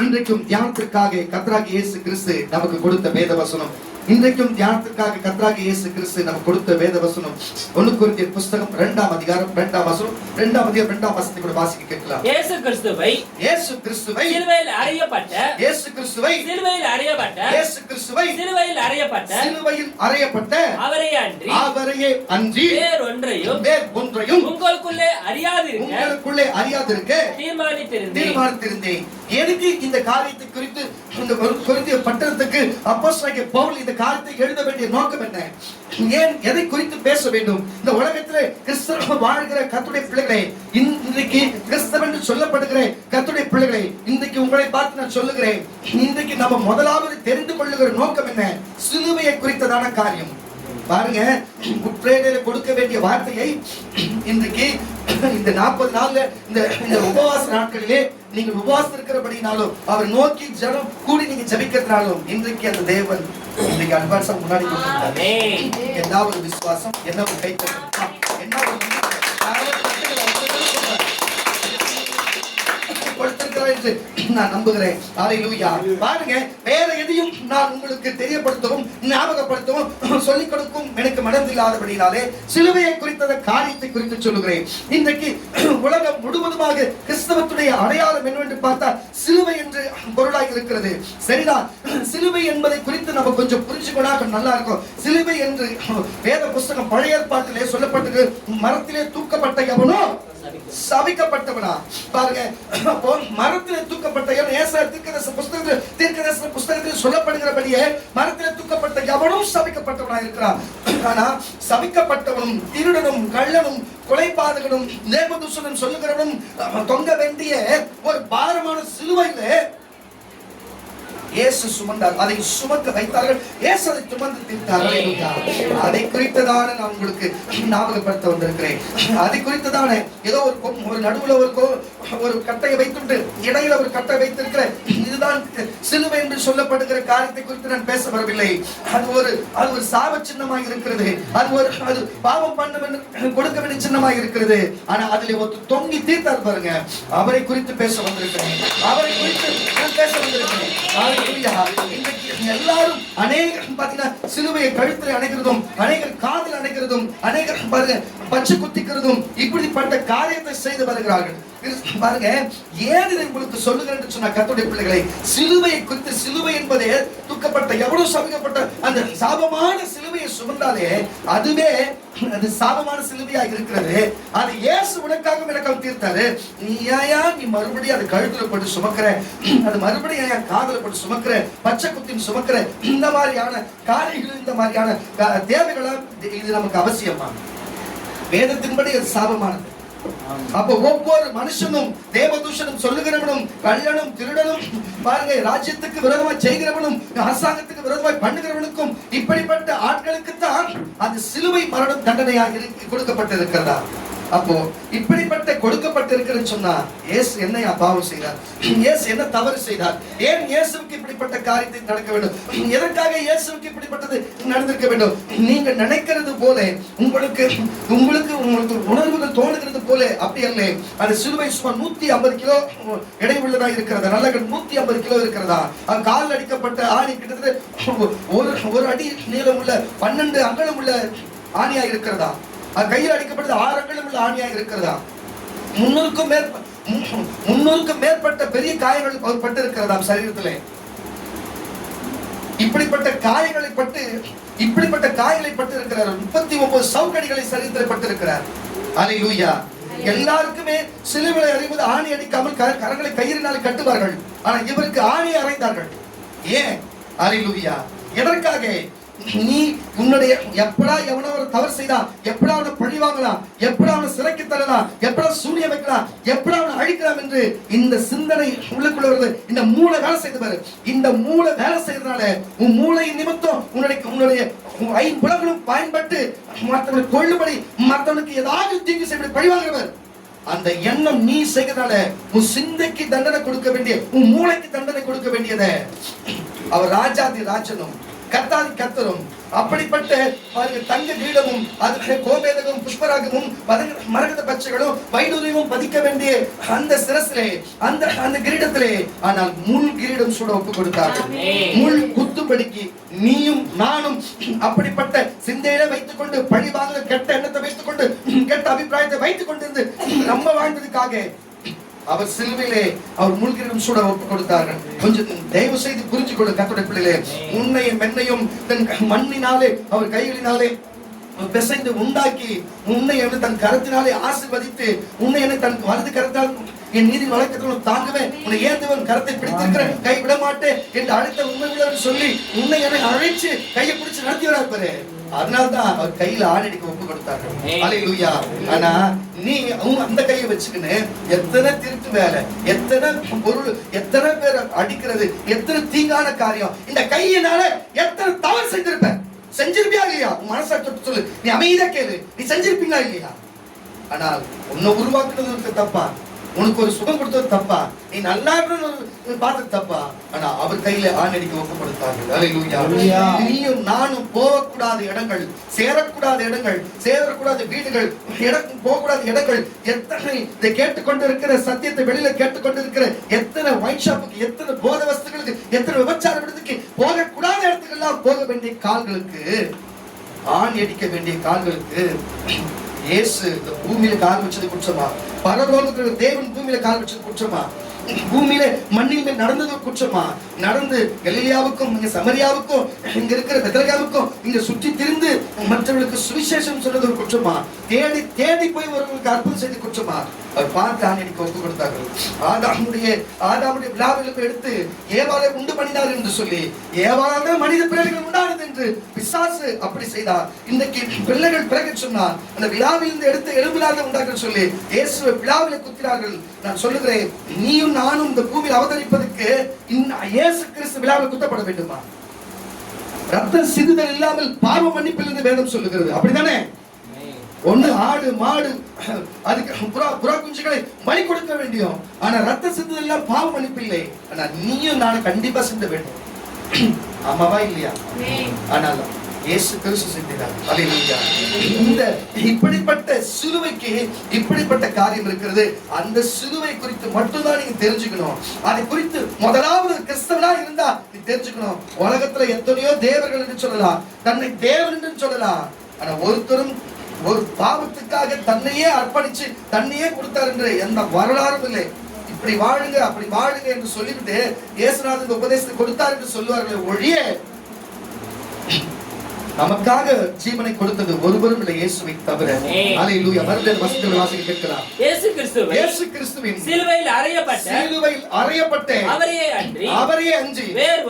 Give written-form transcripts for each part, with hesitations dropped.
இன்றைக்கும் தியானத்திற்காக கர்த்தராகிய இயேசு கிறிஸ்து நமக்கு கொடுத்த வேத வசனம், இன்றைக்கும் தியானத்திற்காக கர்த்தராகிய இயேசு கிறிஸ்து நமக்கு கொடுத்த வேத வசனம் 1 கொரிந்தியர் புத்தகம் 2ஆம் அதிகாரம் 2ஆம் வசனம் 2ஆம் அதிகாரம் 2ஆம் வசனத்தை கூட வாசிக்க கேட்கலாம். இயேசு கிறிஸ்துவை சிலுவையில் அறையப்பட்ட அவரையே அன்றி வேறொன்றையும் உங்களுக்குள்ளே அறியாதிருக்க தீர்மானித்திருந்தேன். எனக்கு இந்த காரியத்தை குறித்து இந்த கொரிந்திய பட்டணத்துக்கு அப்போஸ்தலனாகிய பவுல் இந்த காரியத்தை எழுத வேண்டிய நோக்கம் என்ன? ஏன் எதை குறித்து பேச வேண்டும்? இந்த உலகத்திலே கிறிஸ்தவ வாழ்கிற கர்த்தருடைய பிள்ளைகளே, இன்றைக்கு கிறிஸ்தவ என்று சொல்லப்படுகிற கர்த்தருடைய பிள்ளைகளே, இன்றைக்கு உங்களை பார்த்து நான் சொல்லுகிறேன், இன்றைக்கு நம்ம முதலாவது தெரிந்து கொள்ளுகிற நோக்கம் என்ன? சிலுவையை குறித்ததான காரியம். பாருங்க, உட்பிரேரில கொடுக்க வேண்டிய வார்த்தையை இன்றைக்கு இந்த 40 நாள்ல இந்த உபவாச நாட்களிலே நீங்கள் உபவாசம் இருக்கிறபடினாலும் அவர் நோக்கி ஜனம் கூடி நீங்க ஜெபிக்கிறதுனாலும் இன்றைக்கு அந்த தேவன் இன்னைக்கு அட்வான்ஸா முன்னாடி என்ன ஒரு விசுவாசம், என்ன ஒரு கைத்தட்டல், என்ன ஒரு நான் நம்புகிறேன். ஹல்லேலூயா. பாருங்க, வேற எதையும் நான் உங்களுக்கு தெரியப்படுத்தவும் ஞாபகப்படுத்தவும் சொல்லிக் கொடுக்கும் எனக்கு மனதில்லாதபடினாலே சிலுவையை குறித்த காரியத்தை குறித்து சொல்லுகிறேன். இன்றைக்கு உலகம் முழுவதுமாக கிறிஸ்தவத்துடைய அடையாளம் என்னவென்று பார்த்தா சிலுவை என்று பொருளாக இருக்கிறது. சரிதான், சிலுவை என்பதை குறித்து நம்ம கொஞ்சம் புரிஞ்சுக்கொண்டா நல்லா இருக்கும். சிலுவை என்று வேத புஸ்தகம் பழைய ஏற்பாட்டிலே சொல்லப்பட்டது, மரத்திலே தூக்கப்பட்ட எவனோ சபிக்கப்பட்டவனா. பாருங்க, மரத்திலே தூக்கப்பட்ட தீர்க்கதரிசன புஸ்தகத்தில் சொல்லப்படுகிறபடியே மரத்திலே தூக்கப்பட்ட எவனும் சபிக்கப்பட்டவனா இருக்கிறான். ஆனா சபிக்கப்பட்டவனும் திருடனும் கள்ளனும் கொலைபாதகனும் தேவதூஷணம் சொல்லுகிறவனும் தொங்க வேண்டிய ஒரு பாரமான சிலுவையிலே இயேசு சுமந்தார். அதை சுமக்க வைத்தார்கள். இயேசு அதை சுமந்து தீர்த்தார்கள். அதை குறித்ததான நான் உங்களுக்கு ஞாபகப்படுத்த வந்திருக்கிறேன். அதை குறித்ததான ஏதோ ஒரு நடுவுல ஒரு கட்டையை வைத்துட்டு இடையில ஒரு கட்டை வைத்திருக்கிற இதுதான் சிலுவை என்று சொல்லப்படுகிற காரியத்தை குறித்து நான் பேச வரவில்லை. அது ஒரு சாப சின்னமாக இருக்கிறது. அது பாவம் பண்ண கொடுக்க வேண்டிய சின்னமாக இருக்கிறது. ஆனா அதில் ஒரு தொங்கி தீர்த்தார் பாருங்க. அவரை குறித்து பேச வந்திருக்கிறேன். அவரை குறித்து நான் பேச வந்திருக்கிறேன். எல்லாரும் அநேகர் பாத்தீங்கன்னா சிலுவையை கழுத்தில் அணைக்கிறதும், அநேகர் காதில் அணைக்கிறதும், அநேகர் பாருங்க பச்சை குத்திக்கிறதும் இப்படிப்பட்ட காரியத்தை செய்து வருகிறார்கள். பாருங்க, ஏன் இதை உங்களுக்கு சொல்லுகிறேன் என்று சொன்ன கர்த்தருடைய பிள்ளைகளை, சிலுவையை குறித்து, சிலுவை என்பதே துக்கப்பட்ட எவ்வளவு சபிக்கப்பட்ட அந்த சாபமான சிலுவையை சுமந்தாலே அதுவே அது சாபமான சிலுவையாக இருக்கிறது. அது இயேசு உனக்காக எனக்காக தீர்த்தாரு. நீ மறுபடியும் அது கழுத்துல போட்டு சுமக்கிற, அது மறுபடியும் காதல போட்டு சுமக்கிற, பச்சை குத்தின் சுமக்கிற, இந்த மாதிரியான காரியங்கள், இந்த மாதிரியான தேவைகளா இது நமக்கு அவசியமா? வேதத்தின்படி அது சாபமானது. அப்ப ஒவ்வொரு மனுஷனும் தேவதூஷணம் சொல்லுகிறவனும் கள்ளனும் திருடனும் பாருங்க, ராஜ்யத்துக்கு விரோதமாய் செய்கிறவனும் அரசாங்கத்துக்கு விரோதமாய் பண்ணுகிறவனுக்கும் இப்படிப்பட்ட ஆட்களுக்கு தான் அந்த சிலுவை மரணம் தண்டனையாக கொடுக்கப்பட்டிருக்கிறதா? அப்போ இப்படிப்பட்ட கொடுக்கப்பட்டிருக்கிறன்னு சொன்னா இயேசு என்ன பாவம் செய்தார்? இயேசு என்ன தவறு செய்தார்? ஏன் இயேசுவுக்கு இப்படிப்பட்ட காரியத்தை நடக்க வேண்டும்? எதற்காக இயேசுவுக்கு இப்படிப்பட்டது நடந்திருக்க வேண்டும்? நீங்க நினைக்கிறது போல உங்களுக்கு உணர்வுகள் தோணுகிறது போல அப்படி அல்ல. அந்த சிலுவை சுமார் 150 கிலோ எடை உள்ளதா இருக்கிறதா? நல்ல 150 கிலோ இருக்கிறதா? அது கால் அடிக்கப்பட்ட ஆணி கிட்டத்தட்ட ஒரு அடி நீளம் உள்ள 12 அங்குலம் உள்ள ஆணியா இருக்கிறதா? கையில் அடிக்கப்பட்டது 6 அங்குலம் உள்ள ஆணியாக இருக்கிறதா? 300க்கும் மேற்பட்ட பெரிய காயங்கள் பட்டு இருக்கிறதா சரீரத்திலே? இப்படிப்பட்ட காயங்களை பட்டு இருக்கிறார். 39 சவுக்கடிகளை சரீரத்தில் பட்டு இருக்கிறார். அல்லேலூயா. எல்லாருக்குமே சிலுவையை அறிவது ஆணி அடிக்காமல் கரங்களை கயிறினாலே கட்டுவார்கள். ஆனா இவருக்கு ஆணியை அறைந்தார்கள். ஏன்? அல்லேலூயா. எதற்காக? நீ உன்னுடைய எப்படா எவனோ ஒரு தவறு செய்தா, எப்படா அவனை பழி வாங்கலாம், எப்படா அவனை சிறைக்கு தள்ளலாம், எப்படா சூனியம் வைக்கலாம், எப்படா அவனை அழிக்கலாம் என்று இந்த சிந்தனை உள்ளுக்குள்ள வருது. இந்த மூளை வேலை செய்து பாரு. இந்த மூளை வேலை செய்யறதுனால உன் மூளையின் நிமித்தம் உன்னுடைய 5 புலங்களும் பயன்பட்டு மற்றவனை கொள்ளும்படி, மற்றவனுக்கு ஏதாவது தீங்கு செய்ய பழி வாங்குறவர். அந்த எண்ணம் நீ செய்கிறதால உன் சிந்தைக்கு தண்டனை கொடுக்க வேண்டிய, உன் மூளைக்கு தண்டனை கொடுக்க வேண்டியதை அவர் ராஜாதி ராஜனும் கர்த்தாதி கர்த்தரும் அப்படிப்பட்ட பாருங்க தங்க கிரீடமும் அது கோமேதகமும் புஷ்பராகமும் மரகத பச்சைகளும் வைடூரியமும் பதிக்க வேண்டிய அந்த சிரசிலே அந்த அந்த கிரீடத்திலே ஆனால் முள் கிரீடம் சூட ஒப்பு கொடுத்தார்கள். முள் குத்துபடிக்கு நீயும் நானும் அப்படிப்பட்ட சிந்தையில வைத்துக் கொண்டு பழி வாங்க கெட்ட எண்ணத்தை வைத்துக் கொண்டு கெட்ட அபிப்பிராயத்தை வைத்துக் கொண்டிருந்து நம்ம வாழ்ந்ததுக்காக அவர் சிலுவையிலே அவர் முள்கிரிடம் சூட ஒப்பு கொடுத்தார்கள். கொஞ்சம் தயவு செய்து புரிஞ்சு கொள்ள கர்த்தருடைய பிள்ளைகளே, உன்னையும் மென்னையும் தன் மண்ணினாலே அவர் கைகளினாலே பிசைந்து உண்டாக்கி உன்னை என்று தன் கரத்தினாலே ஆசீர்வதித்து உன்னை என்று தன் வலது கரத்தால் என் நீதி வழக்கத்தில் தாங்குவேன், உன்னை ஏந்துவன் கரத்தை பிடித்திருக்கிற கை விட மாட்டேன் என்று அழைத்த உண்மை சொல்லி உன்னை என்னை அழைச்சு கையை பிடிச்சு நடத்தி வராரு. அதனால்தான் அவர் கையில ஆணடிக்க ஒப்பு கொடுத்தார்கள். அல்லேலூயா. ஆனா நீ அந்த கையை வச்சுக்கின்னு எத்தனை திருட்டு வேலை, எத்தனை பொருள், எத்தனை பேர் அடிக்கிறது, எத்தனை தீங்கான காரியம், இந்த கையினால எத்தனை தவறு செஞ்சிருப்பியா இல்லையா? உன் மனசை தொட்டு சொல்லு, நீ அமைதியா கேளு, நீ செஞ்சிருப்பீங்களா இல்லையா? ஆனால் உன்னை உருவாக்குனது தப்பா, உனக்கு ஒரு சுகம் கொடுத்தது தப்பா, நீ நல்லா பார்த்தது தப்பா? ஆனா அவர் கையில ஆணடிக்க ஒப்பு கொடுத்தார்கள். அல்லேலூயா. நீயும் நானும் போகக்கூடாத இடங்கள், சேரக்கூடாத இடங்கள், சேரக்கூடாத வீடுகள், போகக்கூடாத இடங்கள் எத்தனை, இதை கேட்டுக்கொண்டிருக்கிற சத்தியத்தை வெளியில கேட்டுக்கொண்டிருக்கிற எத்தனை ஒயின் ஷாப்புக்கு, எத்தனை போத வஸ்துகளுக்கு, எத்தனை விபச்சார விடுதிக்கு, போகக்கூடாத இடத்துக்கு எல்லாம் போக வேண்டிய கால்களுக்கு, ஆண் அடிக்க வேண்டிய கால்களுக்கு இயேசு இந்த பூமியில கால் வச்சது குற்றமா? பரலோகத்துல தேவன் பூமியில கால் வச்சது குற்றமா? பூமியில மண்ணின் மேல் நடந்தது குற்றமா? நடந்து கலிலேயாவுக்கும் இங்க சமரியாவுக்கும் இங்க இருக்கிற பெத்லகேமுக்கும் இங்க சுற்றி திரிந்து மற்றவர்களுக்கு சுவிசேஷம் சொன்னது ஒரு குற்றமா? தேடி தேடி போய் ஒருவருக்கு அற்புதம் செய்து குற்றமா? அவர் பார்த்து ஆணைக்கு ஒப்பு கொடுத்தார்கள். ஆதாமுடைய விழாவிலும் எடுத்து ஏவாளை உண்டு பண்ணினார் என்று சொல்லி, ஏவாளால் மனித பிள்ளைகள் உண்டானது என்று பிசாசு அப்படி செய்தார். இன்றைக்கு பிள்ளைகள் பிறகு சொன்னார், அந்த விழாவில் இருந்து எடுத்து எலும்பிலாக உண்டாக சொல்லி இயேசுவை விழாவில குத்தினார்கள். நான் சொல்லுகிறேன், நீயும் நானும் இந்த பூமியில் அவதரிப்பதற்கு இயேசு கிறிஸ்து விழாவில் குத்தப்பட வேண்டுமா? ரத்த சிந்துதல் இல்லாமல் பாவ மன்னிப்பில் இருந்து வேதம் சொல்லுகிறது. அப்படித்தானே? ஒண்ணு ஆடு மாடு அதுக்கு புறா குஞ்சுகளை பலி கொடுக்க வேண்டியும், ஆனா ரத்த சிந்துதல் எல்லாம் பாவ மன்னிப்பு இல்லை. ஆனா நீயும் நானும் கண்டிப்பா சிந்த வேண்டும். ஆமாவா இல்லையா? ஆனால் இயேசு கிறிஸ்து சிந்தினார். அல்லேலூயா. இந்த இப்படிப்பட்ட சிலுவைக்கு இப்படிப்பட்ட காரியம் இருக்கிறது. அந்த சிலுவை குறித்து மட்டும்தான் நீங்க தெரிஞ்சுக்கணும். அதை குறித்து முதலாவது கிறிஸ்தவனா இருந்தா நீ தெரிஞ்சுக்கணும். உலகத்துல எத்தனையோ தேவர்கள் என்று சொல்லலாம், தன்னை தேவன் என்று சொல்லலாம், ஆனா ஒருத்தரும் ஒரு பாவத்துக்காக தன்னையே அர்ப்பணிச்சு தன்னையே கொடுத்தார் என்று எந்த வரலாறும் இல்லை. இப்படி வாழுங்க அப்படி வாழுங்க என்று சொல்லிவிட்டு இயேசுநாதன் உபதேசத்தை கொடுத்தார் என்று சொல்லுவார்களே ஒழிய நமக்காக ஜீவனை கொடுத்தது ஒருவரும் இல்லை, இயேசுவை தவிர. அல்லேலூயா. மறுபடியும் வசனங்களை வாசிக்க கேட்கலாம். இயேசு கிறிஸ்துவின் சிலுவையில் அறையப்பட்ட அவரையே அன்றி வேறு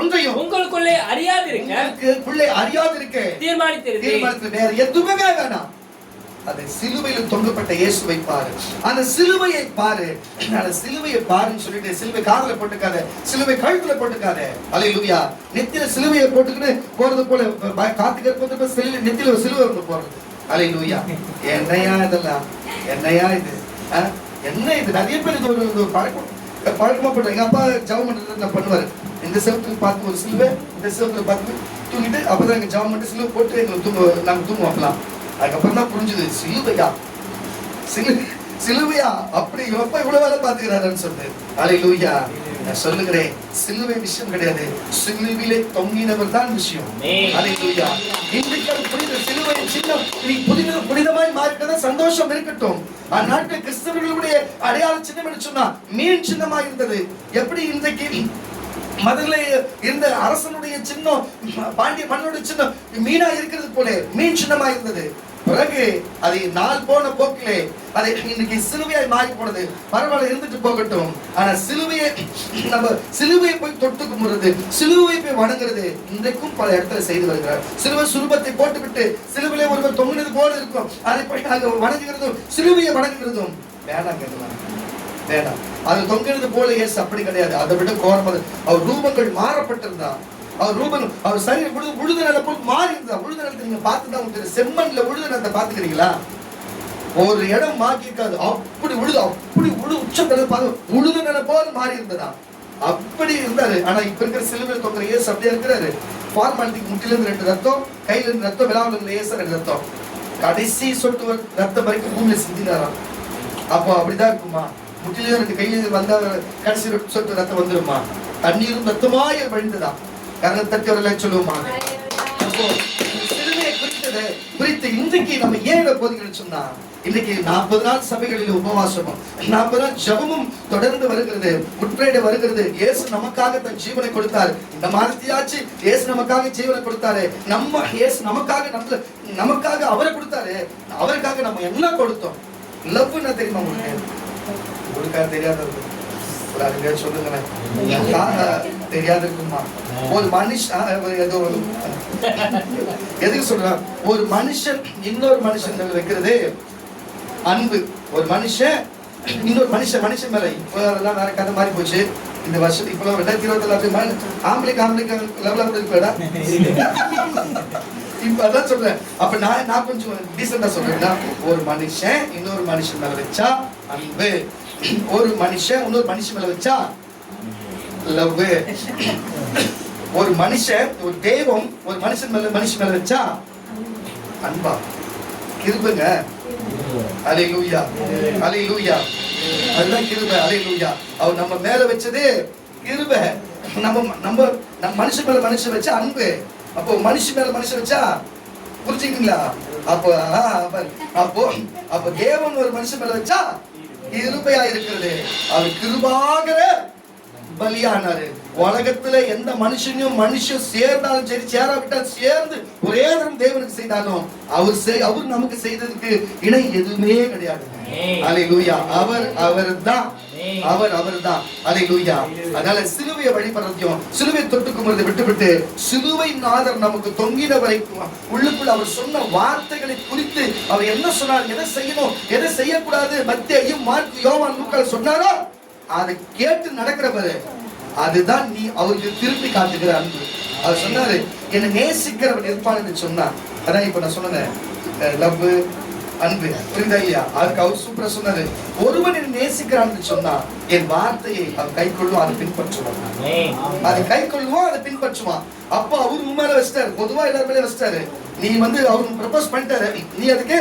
ஒன்றையும் உங்களுக்குள்ளே அறியாதிருக்க தீர்மானித்து வேற எதுவுமே வேணாம். அந்த சிலுவையில் தொங்கப்பட்ட இயேசுவை பாரு, அந்த சிலுவையை பாரு, அந்த சிலுவையை பாருன்னு சொல்லிட்டு சிலுவை காதுல போட்டுக்காத, சிலுவை கழுத்துல போட்டுக்காத. அல்லேலூயா. நெத்தியில சிலுவையை போட்டுக்கிட்டு போறது போல காத்துக்கு நெத்தியில ஒரு சிலுவை ஒன்று போறது. அல்லேலூயா. என்னையா இதெல்லாம், என்னையா இது, என்ன இது? நிறைய பேர் இது ஒரு பழக்கமா போட்டு. எங்க அப்பா ஜெபம் பண்றது நான் பண்ணுவாரு. இந்த செவத்துக்கு பார்த்து ஒரு சிலுவை, இந்த செவத்துல பார்த்து தூங்கிட்டு அப்பதான் எங்க ஜெபம் பண்ணிட்டு சிலுவை போட்டு எங்களுக்கு நாங்க தூங்குவோம். அப்பலாம் அதுக்கப்புறம் தான் புரிஞ்சுது, சிலுவையா அப்படி எப்ப இவ்வளவு வேலை பார்த்துக்கிறாருன்னு சொன்னேன். அல்லேலூயா. நான் சொல்லுகிறேன், சிலுவை விஷயம் கிடையாது, சிலுவையிலே தொங்கினவர் தான் விஷயம். அல்லேலூயா. இன்றைக்கு புரிந்த சிலுவை சின்னம் நீ புனிதமாய் மாறிட்டதா சந்தோஷம் இருக்கட்டும். அந்நாட்டு கிறிஸ்தவர்களுடைய அடையாள சின்னம் என்று சொன்னா மீன் சின்னமா இருந்தது. எப்படி இன்றைக்கு மதுரை இருந்த அரசனுடைய சின்னம், பாண்டிய மன்னனுடைய சின்னம் மீனா இருக்கிறது போல மீன் சின்னமா இருந்தது. பிறகு அதை நாள் போன போக்கிலே அதை இன்னைக்கு சிலுவையாய் மாறி போனது. பரவாயில்ல, இருந்துட்டு போகட்டும். ஆனா சிலுவையை போய் தொட்டு கும்பிடுறது, சிலுவையை போய் வணங்குறது இன்றைக்கும் பல இடத்துல செய்து வருகிறார். சிலுவை சுரூபத்தை போட்டுவிட்டு சிலுவையிலே ஒருவர் தொங்கினது போல இருக்கும், அதை போய் நாங்கள் வணங்குகிறதும் சிலுவையை வணங்குகிறதும் வேணாம் வேணாம். அது தொங்கினது போல இயேசு அப்படி கிடையாது. அதை விட கோரமாக அவர் ரூபங்கள் மாறப்பட்டிருந்தார். அவர் ரூபம் அவர் சரீரம் உழுத நிலை போல் மாறி இருந்தார். உழுத நிலத்தை நீங்க பார்த்துதான் உங்களுக்கு செம்மண்ல உழுத நிலத்தை பார்த்துக்கிறீங்களா? ஒரு இடம் மாக்கிருக்காது, அப்படி உச்சத்துல உழுத நிலை போல மாறி இருந்ததா, அப்படி இருந்தாரு. ஆனா இப்ப இருக்கிற சிலுவையில் தொங்குற இயேசு அப்படியே இருக்கிறாரு. ஃபார்மாலிட்டிக்கு முட்டிலிருந்து 2 ரத்தம், கையில இருந்து ரத்தம், விழாவில் லேசா 2 ரத்தம், கடைசி சொட்டு ரத்தம் வரைக்கும் பூமியில சிந்தினாராம். அப்போ அப்படிதான் இருக்குமா? முட்டிலையும் 2 கையிலையும் வந்தா கடைசி சொட்டு ரத்தம் வந்துருமா? தண்ணீரும் ரத்தமாய் வழிந்ததா? கரணம் தட்டி வரல சொல்லுவோமா? அப்போ சிலுவையை குறித்து இன்றைக்கு நம்ம ஏன் போதிக்கணும்னு சொன்னா, இன்னைக்கு 40 நாள் சபைகளில் உபவாசமும் 40 நாள் ஜெபமும் தொடர்ந்து வருகிறது, முற்றுகையிட வருகிறது. இயேசு நமக்காக தன் ஜீவனை கொடுத்தார். இந்த மாதத்தியாச்சு இயேசு நமக்காக ஜீவனை கொடுத்தாரு. இயேசு நமக்காக அவரை கொடுத்தாரு. அவருக்காக நம்ம என்ன கொடுத்தோம்? லவ் என்ன தெரியுமா உங்களுக்கு தெரியாதது? ஒரு அறிவியா சொல்லுங்களேன். தெரியாது இருக்குமா? ஒரு மனுஷன் எதுக்கு சொல்றான்? ஒரு மனுஷன் இன்னொரு மனுஷன் வைக்கிறது அன்பு. ஒரு மனுஷன் இன்னொரு மனுஷன் மேல. இப்போ அதெல்லாம் வேற கதை மாறி போச்சு. இந்த வருஷம் இப்போ 2020 ஆம்பளைக்கு லெவலா இருக்கா? இப்ப அதான் சொல்றேன். அப்ப நான் கொஞ்சம் டீசெண்டா சொல்றேன்னா, ஒரு மனுஷன் இன்னொரு மனுஷன் மேல வச்சா அன்பு, ஒரு மனுஷன் இன்னொரு மனுஷன் மேல வச்சா லவ், ஒரு மனுஷன் ஒரு தெய்வம் ஒரு மனுஷன் மேல வச்சா அன்பா கிருபைங்க. அல்லேலூயா அல்லேலூயா. அதுதான் கிருபை. அல்லேலூயா. அவர் நம்ம மேல வச்சது கிருபை. நம்ம மனுஷன் மேல மனுஷன் வச்சா அன்பு. அப்போ மனுஷன் மேல மனுஷன் வச்சா புரிஞ்சுக்கீங்களா? அப்போ தேவன் ஒரு மனுஷன் மேல வச்சா கிருபையா இருக்கிறது. அவர் கிருபாகர பலியானாரு. உலகத்துல எந்த மனுஷன் சேர்ந்தாலும் சரி, சேராவிட்டால் சேர்ந்து ஒரே தரம் தேவனுக்கு செய்தாலும் அவர் நமக்கு செய்ததுக்கு இணை எதுவுமே கிடையாது. அல்லேலூயா. அவர்தான். அல்லேலூயா. அதனால சிலுவையை வழிபடுறதையும் சிலுவை தொட்டு கும்பிடுறதை விட்டுவிட்டு சிலுவை நாதர் நமக்கு தொங்கின வரைக்கும் உள்ளுக்குள்ள அவர் சொன்ன வார்த்தைகளை குறித்து அவர் என்ன சொன்னார், எதை செய்யணும் எதை செய்யக்கூடாது, மத்தேயு மார்க்கு யோவான் லூக்கா சொன்னாரோ அதை கேட்டு நடக்கிறவரு, அதுதான் நீ அவருக்கு திருப்பி காட்டுகிற அன்பு. அவர் சொன்னாரு, என்னை நேசிக்கிறவன் இருப்பான்னு சொன்னா. அதான் இப்ப நான் சொன்னேன் லவ், அன்பு. புரியுதா இல்லையா? அதுக்கு அவர் சூப்பரா சொன்னாரு, ஒருவன் என்னை நேசிக்கிறான்னு சொன்னா என் வார்த்தையை அவன் கை கொள்ளும், அதை பின்பற்றுவான். அதை கை கொள்ளுவோம், அதை பின்பற்றுவான். அப்ப அவரு உண்மையில வச்சிட்டாரு, பொதுவா எல்லாரும் மேலே வச்சிட்டாரு. நீ அவரு ப்ரப்போஸ் பண்ணிட்டாரு, நீ அதுக்கு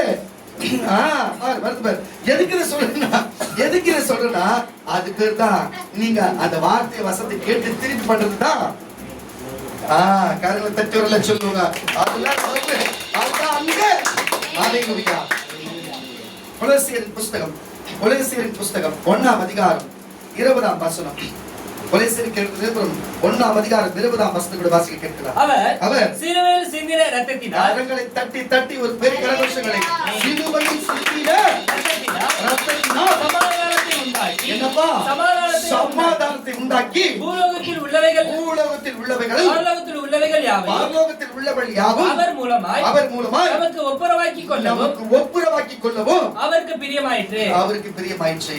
எதுக்கு சொல்றேன்னா அது பேர் தான் நீங்க அந்த வார்த்தை வசத்தை கேட்டு திருப்பி பண்றதுதான். கரங்களை தட்டி வரல சொல்லுவாங்க. கொலோசியரின் புஸ்தகம் 1ஆம் அதிகாரம் 20ஆம் வசனம். கொலோசியர் கேட்கிறது 1ஆம் அதிகாரம் 20ஆம் வசனத்தை வாசிக்க கேட்கிறார். அவர் சிலுவையில் சிந்தின இரத்தத்தினால் கரங்களை தட்டி ஒரு பெரிய கரகோஷங்களை சிலுவையில் சிந்தின இரத்தத்தினால் சமாதானத்தை உண்டாக்கி பூலோகத்தில் உள்ளவைகள் பரலோகத்தில் உள்ளவைகள் யாவும் அவர் மூலமாய் நமக்கு ஒப்புரவாக்கிக் கொள்ளவும் அவருக்கு பிரியமாயிற்று.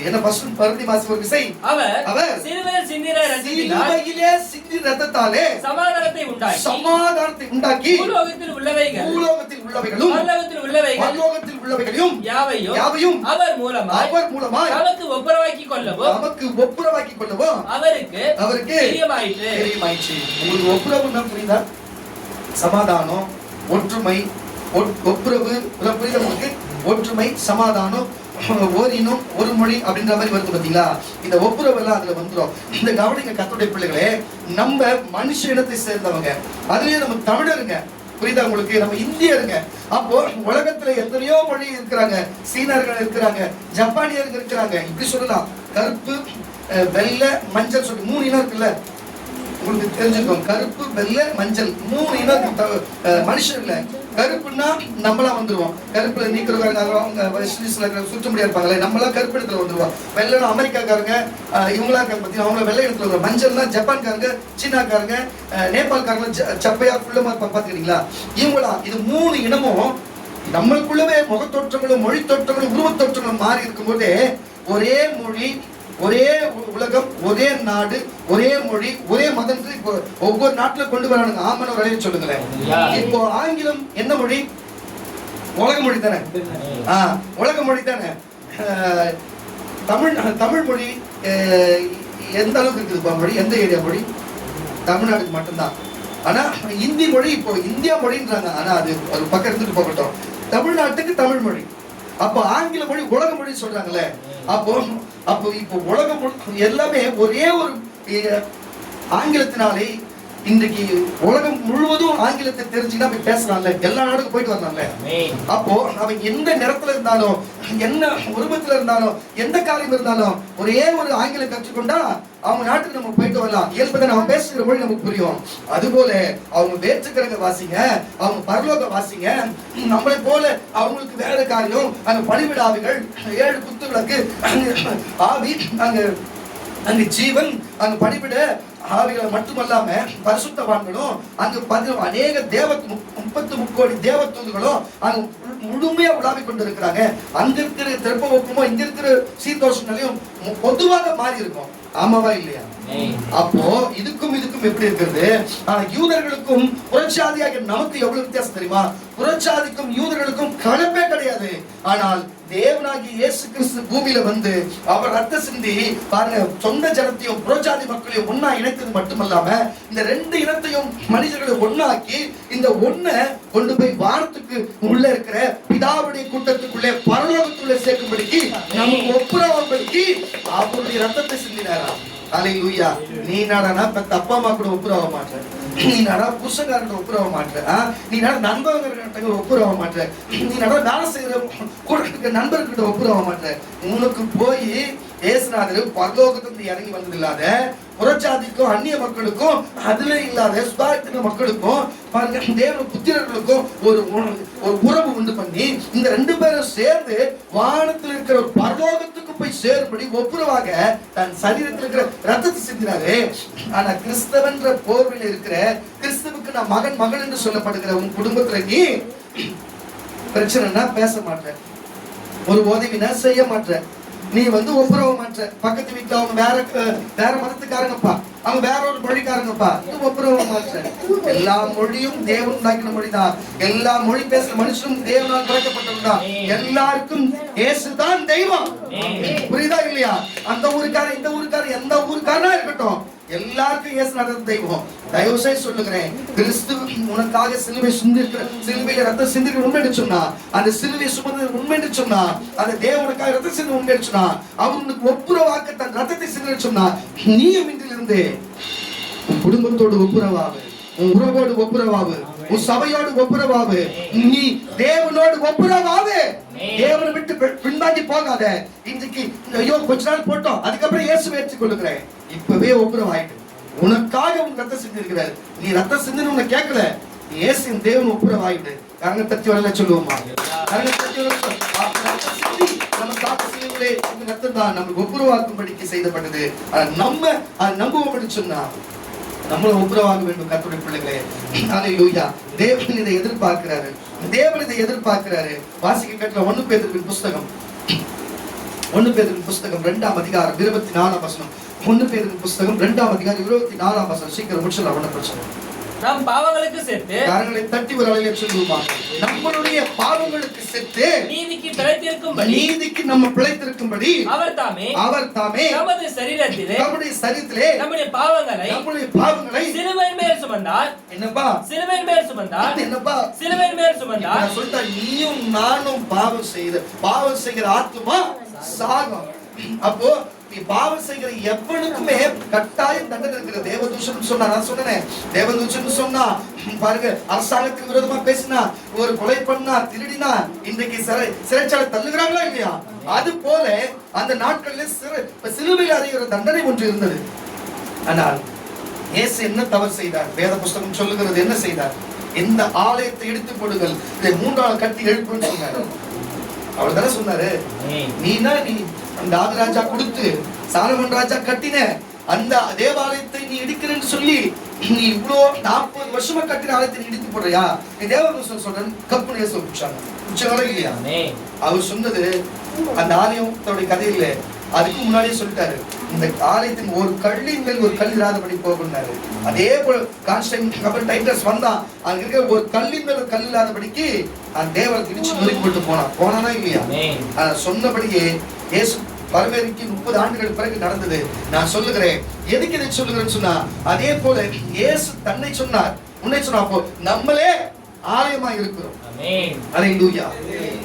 என்ன பசும் பருதி மாசி ஒரு விசை அவர் சிலுவையில் சிந்தின இரத்தத்தாலே சமாதானத்தை உண்டாக்கி பூலோகத்தில் உள்ளவைகளும் பரலோகத்தில் உள்ளவைகளையும் யாவையும் அவர் மூலமாய் நமக்கு ஒப்புரவாக்கிக் கொள்ளவும் அவருக்கு பிரியமாயிற்று. உங்களுக்கு ஒப்புரவுன்னா புரியுதா? சமாதானம், ஒற்றுமை, ஒப்புரவு புரியுதா உங்களுக்கு? ஒற்றுமை, சமாதானம், ஓரினம் ஒரு மொழி அப்படின்ற மாதிரி வருது பாத்தீங்களா? இந்த ஒப்புரவு எல்லாம் அதுல வந்துடும். இந்த கவனிங்க கர்த்தருடைய பிள்ளைகளே, நம்ம மனுஷ இனத்தை சேர்ந்தவங்க, அதுலயே நம்ம தமிழருங்க, புரியுதா உங்களுக்கு? நம்ம இந்தியருங்க. அப்போ உலகத்துல எத்தனையோ மொழி இருக்கிறாங்க, சீனர்கள் இருக்கிறாங்க, ஜப்பானியர்கள் இருக்கிறாங்க. இப்படி சொல்லலாம். கருப்பு, வெள்ளை, மஞ்சள் சொல்லி 3 இனம் இருக்குல்ல, உங்களுக்கு தெரிஞ்சுக்கோங்க. கருப்பு, வெள்ளை, மஞ்சள் 3 இனம் மனுஷர்ல. கருப்புன்னா நம்மளா வந்துருவோம். கருப்புல நீக்கிறவங்க சுற்ற முடியாது இருப்பாங்களே, நம்மளா கருப்பு இடத்துல வந்துருவோம். வெள்ளைனா அமெரிக்காக்காரங்க, இவங்களா இருக்காங்க பார்த்தீங்கன்னா அவங்க வெள்ளை இடத்துல வருவாங்க. மஞ்சள்னா ஜப்பான்காரங்க, சீனாக்காரங்க, நேபாள்காரங்க சப்பையா ஃபுல்லமா பார்த்துக்கிறீங்களா? இவங்களா இது 3 இனமும் நம்மளுக்குள்ளவே முகத்தோற்றங்களும் மொழி தோற்றங்களும் உருவத்தோற்றங்களும் மாறி இருக்கும்போதே ஒரே மொழி, ஒரே உலகம், ஒரே நாடு, ஒரே மொழி, ஒரே மதம் இப்போ ஒவ்வொரு நாட்டுல கொண்டு வரானுங்க. ஆமன ஒரு வரையும் சொல்லுங்களேன். இப்போ ஆங்கிலம் என்ன மொழி? உலக மொழி தானே. உலக மொழி தானே. தமிழ் மொழி எந்த அளவுக்கு இருக்குதுப்பா? மொழி எந்த ஏரியா மொழி? தமிழ்நாடுக்கு மட்டும்தான். ஆனா இந்தி மொழி இப்போ இந்தியா மொழின்றாங்க. ஆனா அது ஒரு பக்கம் இருந்துட்டு போகட்டும். தமிழ்நாட்டுக்கு தமிழ் மொழி. அப்போ ஆங்கில மொழி உலக மொழி சொல்றாங்கல்ல. அப்போ இப்போ உலக மொழி எல்லாமே ஒரே ஒரு ஆங்கிலத்தினாலே இன்றைக்கு உலகம் முழுவதும் ஆங்கிலத்தை தெரிஞ்சுன்னா போய் பேசலாம்ல, எல்லா நாடுக்கும் போயிட்டு வரலாம்ல. அப்போ அவன் எந்த நிறத்துல இருந்தாலும், என்ன உருவத்துல இருந்தாலும், எந்த காரியம் இருந்தாலும் ஒரே ஒரு ஆங்கிலம் கற்றுக்கொண்டா அவங்க நாட்டுக்கு நம்ம போயிட்டு வரலாம். இயல்பதை நம்ம பேசுகிற மொழி நமக்கு புரியும். அதுபோல அவங்க வேற்றுக்கிழங்க வாசிங்க, அவங்க பரலோக வாசிங்க. நம்மளை போல அவங்களுக்கு வேற காரியம், அங்க பலிவிடாவிகள், 7 குத்து விளக்கு, ஆவி, அங்க ஜீவன், அங்க பலிவிட ஆவிகளை மட்டுமல்லாம பரிசுத்தவான்களும் அங்கு அநேக 33 கோடி தேவதூதர்களும் அங்க முழுமையா உலாவிக் கொண்டு இருக்கிறாங்க. அங்க இருக்கிற திருப்பவப்புமோ இங்க இருக்கிற சீதோஷங்களையும் பொதுவாக மாறி இருக்கும். ஆமாவா இல்லையா? அப்போ இதுக்கும் எப்படி இருக்கிறது? யூதர்களுக்கும் புறச்சாதியாக நமக்கு எவ்வளவு வித்தியாசம் தெரியுமா? புறச்சாதிக்கும் யூதர்களுக்கும் கலப்பே கிடையாது. ஆனால் தேவனாகிய இயேசு கிறிஸ்து பூமியில வந்து அவர் ரத்த சிந்தி பாருங்க, சொந்த ஜனத்தையும் புறச்சாதி மக்களையும் ஒன்னா இணைத்தது மட்டுமல்லாம இந்த 2 இனத்தையும் மனிதர்களை ஒன்னாக்கி இந்த ஒன்ன கொண்டு போய் வானத்துக்கு உள்ள இருக்கிற பிதாவுடைய கூட்டத்துக்குள்ளே பரலோகத்துக்குள்ளே சேர்க்கும்படிக்கு நமக்கு ஒப்புரவாகும்படிக்கு அவருடைய ரத்தத்தை சிந்தினாரா. அல்லேலூயா. நீ நாடா பெத்த அப்பா அம்மா கூட ஒப்புரவ மாட்டேன், நீ நாடா புருஷன்காரன் ஒப்புரவ மாட்டேன், நீ நாடா நண்பர்கிட்ட ஒப்புரவ மாட்டேன், நீ நாடா வேலை செய்யற கூட இருக்க நண்பர்கிட்ட ஒப்புரவ மாட்டேன். உனக்கு போய் ஏசுநாதர் பரலோகத்திலிருந்து இறங்கி வந்தது இல்லாத புறச்சாதிக்கும் அந்நிய மக்களுக்கும் அதுல இல்லாத சுதாரித்த மக்களுக்கும் தேவ புத்திரர்களுக்கும் ஒரு உறவு உண்டு பண்ணி இந்த 2 பேரும் சேர்ந்து வானத்தில் இருக்கிற ஒரு பரலோகத்துக்கு போய் சேரும்படி ஒப்புரவாக தன் சரீரத்தில் இருக்கிற ரத்தத்தை சிந்தினாரு. ஆனா கிறிஸ்தவன்ற போர்வையில் இருக்கிற கிறிஸ்துவுக்கு நான் மகன் என்று சொல்லப்படுகிற உன் குடும்பத்துல நீ பிரச்சனைனா பேச மாட்டேன், ஒரு உதவினா செய்ய மாட்டேன், நீ வந்து ஒப்புரவ மாட்ட. பக்கத்து வீட்டுல அவங்க வேற மதத்துக்காரங்கப்பா, அவங்க வேற ஒரு மொழிக்காரங்கப்பா, நீ ஒப்புரவ மாட்ட. எல்லா மொழியும் தேவன் உண்டாக்கின மொழிதான். எல்லா மொழி பேசுற மனுஷனும் தேவனால் படைக்கப்பட்டவன்தான். எல்லாருக்கும் இயேசுதான் தெய்வம். புரியுதா இல்லையா? அந்த ஊருக்காரன் இந்த ஊருக்காரன் எந்த ஊருக்காரனா இருக்கட்டும், எல்லாருக்கும் இயேசுநாதர் தெய்வம். தயவு செய்து சொல்லுகிறேன், கிறிஸ்து உனக்காக சிலுவையில ரத்தம் சிந்தி உண்மை சொன்னா, அந்த சிலுவை சுமந்து உண்மை சொன்னா, அந்த தேவனுக்காக ரத்தம் சிந்தி உண்மை சொன்னா, அவனுக்கு ஒப்புரவாக்க தன் ரத்தத்தை சிந்தி சொன்னா, நீயும் இன்றிலிருந்து உன் குடும்பத்தோடு ஒப்புரவாகு, உன் உறவோடு ஒப்புரவாகு, உன் சபையோடு ஒப்புரவாகு, நீ தேவனோடு ஒப்புரவாகு. தேவனை விட்டு பின்வாங்கி போகாத. இன்றைக்கு ஐயோ கொஞ்ச நாள் போட்டோம், அதுக்கப்புறம் இயேசுவை ஏற்றுக்கொள்ளுகிறேன், இப்பவே ஒப்புரவாயிட்டு உனக்காக உன் ரத்தம் சிந்திருக்கிறார். நீ ரத்தம் சிந்தின்னு உன்னை கேட்கல, இயேசுவின் தேவன் ஒப்புரவாயிட்டு கரங்க தட்டி வரல சொல்லுவோமா? கரங்க தட்டி நம்ம காத்து சிலுவையிலே இந்த ரத்தம் தான் நமக்கு ஒப்புரவாக்கும்படிக்கு செய்யப்பட்டது. நம்ம நம்புவோம் சொன்னா நம்மளும் ஒப்புரவாக வேண்டும். கர்த்தருடைய பிள்ளைகளே, அல்லேலூயா. தேவன் இதை எதிர்பார்க்கிறாரு, தேவன் இதை எதிர்பார்க்கிறாரு. வாசிக்க கேட்கலாம் 1 பேதுருவின் புஸ்தகம் 2ஆம் அதிகாரம் 24ஆம் வசனம். 1 பேதுருவின் புஸ்தகம் 2ஆம் அதிகாரம் 24ஆம் வசனம். சீக்கிரம் முடிச்சலாம், ஒன்றும் பிரச்சனை. நம் பாவங்களுக்கு செத்து காரங்களை தட்டி ஒரு அலையில சொல்லுமா, நம்மளுடைய பாவங்களுக்கு செத்து நீதிக்கு நம்ம பிழைத்திருக்கும்படி அவர் தாமே நம்முடைய சரீரத்திலே நம்முடைய பாவங்களை சிலுவையின் மேல் சுமந்தார். என்னப்பா சிலுவையின் மேல் சுமந்தார்? என்னப்பா சிலுவையின் மேல் சுமந்தார்? சொல்லிட்டா, நீயும் நானும் பாவம் செய்கிற ஆத்துமா சாகும். அப்போ நீ பாவம் செய்கிற எவனுக்குமே கட்டாயம் தண்டனை இருக்கிற. தேவதூஷன் சொன்னா, நான் சொன்னேன், தேவதூஷன் சொன்னா பாருங்க, அரசாங்கத்துக்கு விரோதமா பேசினா, ஒரு கொலை பண்ணா, திருடினா இன்றைக்கு சிறைச்சாலை தள்ளுகிறாங்களா இல்லையா? அது போல அந்த நாட்களில் சிலுவையில் அறைகிற தண்டனை ஒன்று இருந்தது. ஆனால் இயேசு என்ன தவறு செய்தார்? வேத புஸ்தகம் சொல்லுகிறது என்ன செய்தார்? இந்த ஆலயத்தை எடுத்து போடுங்கள், இதை 3 கட்டி எழுப்புன்னு சொன்னார். அவர் தானே சொன்னாரு. நீ அந்த ராஜா கொடுத்து சாலமன் ராஜா கட்டின அந்த தேவாலயத்தை நீ இடிக்கிறேன்னு சொல்லி நீ இவ்வளோ 40 வருஷமா கட்டின ஆலயத்தை நீ இடித்து போடுறியா? நீ தேவதூஷன் சொல்றேன் கற்பனை சொல்லிச்சாங்க இல்லையா? அவர் சொன்னது அந்த ஆலயத்தோட கதையில அதுக்கு முன்னாடியே சொல்லிட்டாரு, இந்த ஆலயத்தின் ஒரு கல்லின் மேல் ஒரு கல் இல்லாதபடி போகுன்னாரு. அதே போல கான்ஸ்டன்டைன் டைட்டஸ் வந்தா அங்க இருக்க ஒரு கல்லின் மேல் ஒரு கல் இல்லாதபடிக்கு அந்த தேவரை இடிச்சு நொறுக்கி போட்டு போனானா இல்லையா? சொன்னபடியே இயேசு பரமேறிக்கு 30 ஆண்டுகள் பிறகு நடந்தது. நான் சொல்லுகிறேன், எதுக்கு இதை சொல்லுகிறேன்னு சொன்னா, அதே போல இயேசு தன்னை சொன்னார், உன்னை சொன்னா அப்போ நம்மளே ஆலயமா இருக்கிறோம். ஆமென். அல்லேலூயா.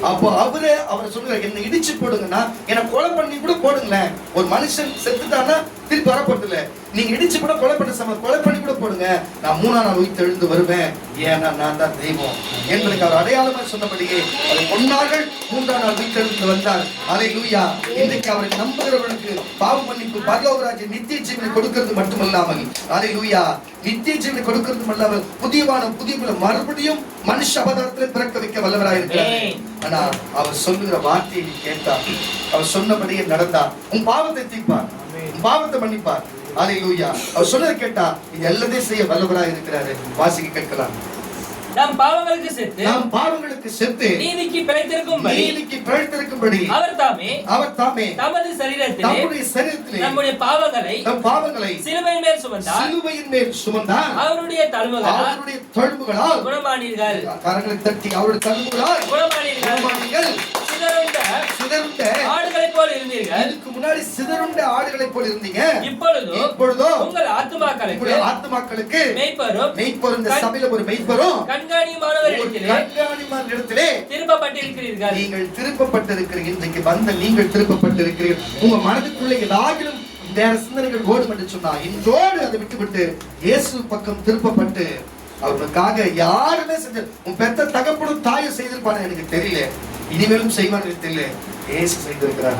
அப்போ அவரை சொல்றாரு, என்ன இடிச்சு போடுங்கன்னா, என்ன கொலை பண்ணி கூட போடுங்களேன். ஒரு மனுஷன் செத்துட்டானா திருப்பி வரப்போறது இல்ல. நீங்க இடிச்சு கூட கொலை பண்ணி கூட போடுங்க, நான் 3ஆம் நாள் உயிர் எழுந்து வருவேன், ஏன்னா நான் தான் தெய்வம் என்பதற்கு அவர் அடையாளமா சொன்னபடியே அவர் பொன்னார்கள் 3ஆம் நாள் உயிர் எழுந்து வந்தார். அல்லேலூயா. இன்றைக்கு அவரை நம்புகிறவர்களுக்கு பாவ மன்னிப்பு, பரலோகராஜ்யம், நித்திய ஜீவனை கொடுக்கிறது மட்டுமல்லாமல், அல்லேலூயா, நித்திய ஜீவனை கொடுக்கிறது மட்டுமல்லாமல் புதிய வானம் புதிய பூமி மறுபடியும் மனுஷ அவதாரத்தில் பிறக்க வைக்க வல்லவராயிருக்கிறார். ஆனா அவர் சொல்லுகிற வார்த்தையை கேட்டார், அவர் சொன்னபடியே நடந்தார். உன் பாவத்தை தீர்ப்பார், உன் பாவத்தை மன்னிப்பார். அல்லேலூயா. அவர் சொன்னதை கேட்டா இது எல்லாத்தையும் செய்ய வல்லவராய் இருக்கிறாரு. வாசிக்க கேட்கலாம். நம் பாவங்களுக்கு செத்து நீதிக்கு பிழைத்திருக்கும்படி அவர் தாமே தமது சரீரத்திலே நம்முடைய பாவங்களை சிலுவையின் மேல் சுமந்தார். அவருடைய தழும்புகளால் குணமானீர்கள். கரங்களை தட்டி அவருடைய தழும்புகளால் குணமானீர்கள். சிதறுண்ட ஆடுகளைப் போல இருந்தீர்கள். இதுக்கு முன்னாடி சிதறுண்ட ஆடுகளைப் போல இருந்தீங்க. இப்பொழுதோ உங்கள் ஆத்துமாக்களுக்கு மேய்ப்பரும், இந்த சபையில ஒரு மேய்ப்பரும் கண்காணிமானிடத்திலே திருப்பப்பட்டிருக்கிறீர்கள். நீங்கள் திருப்பப்பட்டிருக்கிறீர்கள். இன்றைக்கு வந்த நீங்கள் திருப்பப்பட்டிருக்கிறீர்கள். உங்க மனதுக்குள்ளே ஏதாகிலும் வேற சிந்தனைகள் ஓடும் என்று சொன்னா இன்றோடு அதை விட்டுவிட்டு இயேசு பக்கம் திருப்பப்பட்டு அவர்களுக்காக யாருமே செஞ்ச உன் பெத்த தகப்பனும் தாயும் செய்திருப்பானு எனக்கு தெரியல, இனிமேலும் செய்வான்னு தெரியல, இயேசு செய்திருக்கிறார்.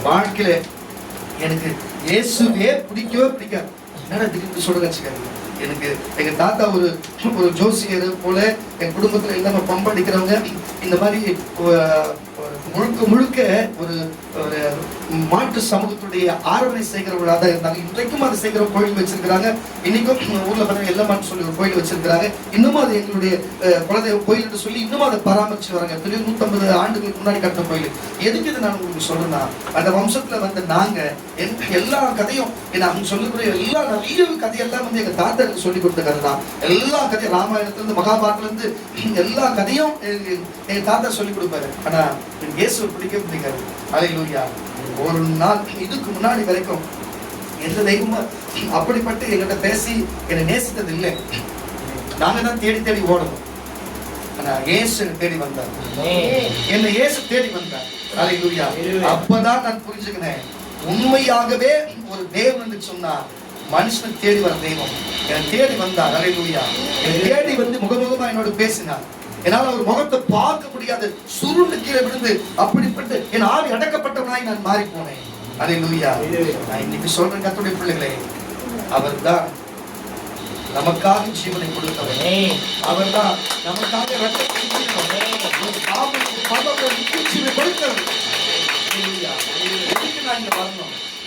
வாழ்க்கையில எனக்கு இயேசுவே பிடிக்கவே பிடிக்காது. என்னடா திடீர்னு சொல்லுங்க, எனக்கு எங்க தாத்தா ஒரு ஜோசியர் போல என் குடும்பத்துல எல்லாமே பம்படிக்கிறவங்க இந்த மாதிரி முழுக்க ஒரு மாட்டு சமூகத்துடைய ஆராதனை செய்கிறவர்களாக தான் இருந்தாங்க. இன்றைக்கும் அதை செய்கிற கோயில் வச்சிருக்கிறாங்க. இன்னைக்கும் ஊர்ல பார்த்தீங்கன்னா எல்லாமான்னு சொல்லி ஒரு கோயில் வச்சிருக்கிறாங்க. இன்னமும் அது எங்களுடைய குலதெய்வ கோயில் என்று சொல்லி இன்னமும் அதை பராமரிச்சு வராங்க. 150 ஆண்டுகளுக்கு முன்னாடி கட்டின கோயில். எதுக்கு இதை நான் உங்களுக்கு சொல்றேன்னா, அந்த வம்சத்துல வந்த நாங்க எல்லா கதையும் அவங்க சொல்லக்கூடிய எல்லா நிறைய கதையெல்லாம் வந்து எங்க தாத்தா எனக்கு சொல்லி கொடுத்த கதை தான். எல்லா கதையும் ராமாயணத்துல இருந்து மகாபாரத்துல இருந்து எல்லா கதையும் எங்க தாத்தா சொல்லி கொடுப்பாரு. ஆனா இயேசு பிடிக்க பிடிக்காது. அல்லேலூயா. ஒரு நாள் இதுக்கு முன்னாடி வரைக்கும் எந்த தெய்வமும் அப்படிப்பட்டு என்கிட்ட பேசி என்னை நேசித்தது இல்லை. நாங்க தான் தேடி தேடி ஓடணும். ஆனா இயேசு தேடி வந்தார், என்னை இயேசு தேடி வந்தார். அல்லேலூயா. அப்பதான் நான் புரிஞ்சுக்கினேன், உண்மையாகவே ஒரு தேவன் என்று சொன்னா மனுஷனை தேடி வர தெய்வம் என்னை தேடி வந்தார். அல்லேலூயா. என்னை தேடி வந்து முகமுகமா என்னோட பேசினார். என்னால் அவர் முகத்தை பார்க்க முடியாது, சுருண்டு கீழே விழுந்து அப்படிப்பட்டு என் ஆவி அடக்கப்பட்டவனாய் நான் மாறி போனேன். அல்லேலூயா. நான் இன்னைக்கு சொல்றேன், கர்த்தருடைய பிள்ளைகளே, அவர்தான் நமக்காக ஜீவனை கொடுத்தவர். அவர்தான் நமக்காக ரத்தத்தை கொடுத்தவர்.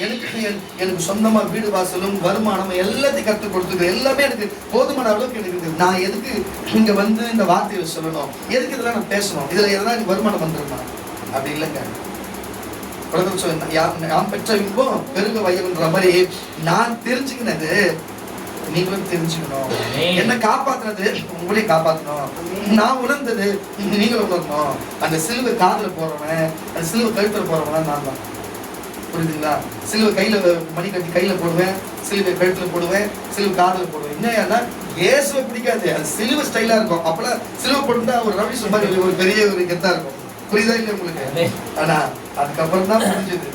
எனக்கு சொந்தமா வீடு வாசலும் வருமானம் எல்லாத்தையும் கற்றுக் கொடுத்தது எல்லாமே எனக்கு போதுமான அளவுக்கு எனக்கு இருக்குது. நான் எதுக்கு இங்க வந்து இந்த வார்த்தையில சொல்லணும், எதுக்கு இதெல்லாம் நான் பேசணும், இதுல எதனா எனக்கு வருமானம் வந்துருமா? அப்படி இல்லைங்க. நான் பெற்ற இன்பம் பெருக வயல்ன்ற மாதிரி நான் தெரிஞ்சுக்கினது நீங்களும் தெரிஞ்சுக்கணும். என்ன காப்பாத்துனது உங்களையும் காப்பாற்றணும். நான் உணர்ந்தது நீங்களும் உணரணும். அந்த சிலுவை காதுல போறவன், அந்த சிலுவை கழுத்துல போறவன் நான் தான். புரியுதுங்களா? சிலுவை கையில மணி கட்டி கையில போடுவேன், சிலுவை கழுத்துல போடுவேன், சிலுவை காதுல போடுவேன். என்னன்னா இயேசுவை பிடிக்காது, அது சிலுவை ஸ்டைலா இருக்கும். அப்பெல்லாம் சிலுவை போட்டுட்டா ஒரு ரவி சுமாரி ஒரு பெரிய ஒரு கெத்தா இருக்கும். புரியுதா இல்லை உங்களுக்கு? ஆனா அதுக்கப்புறம் தான் புரிஞ்சது.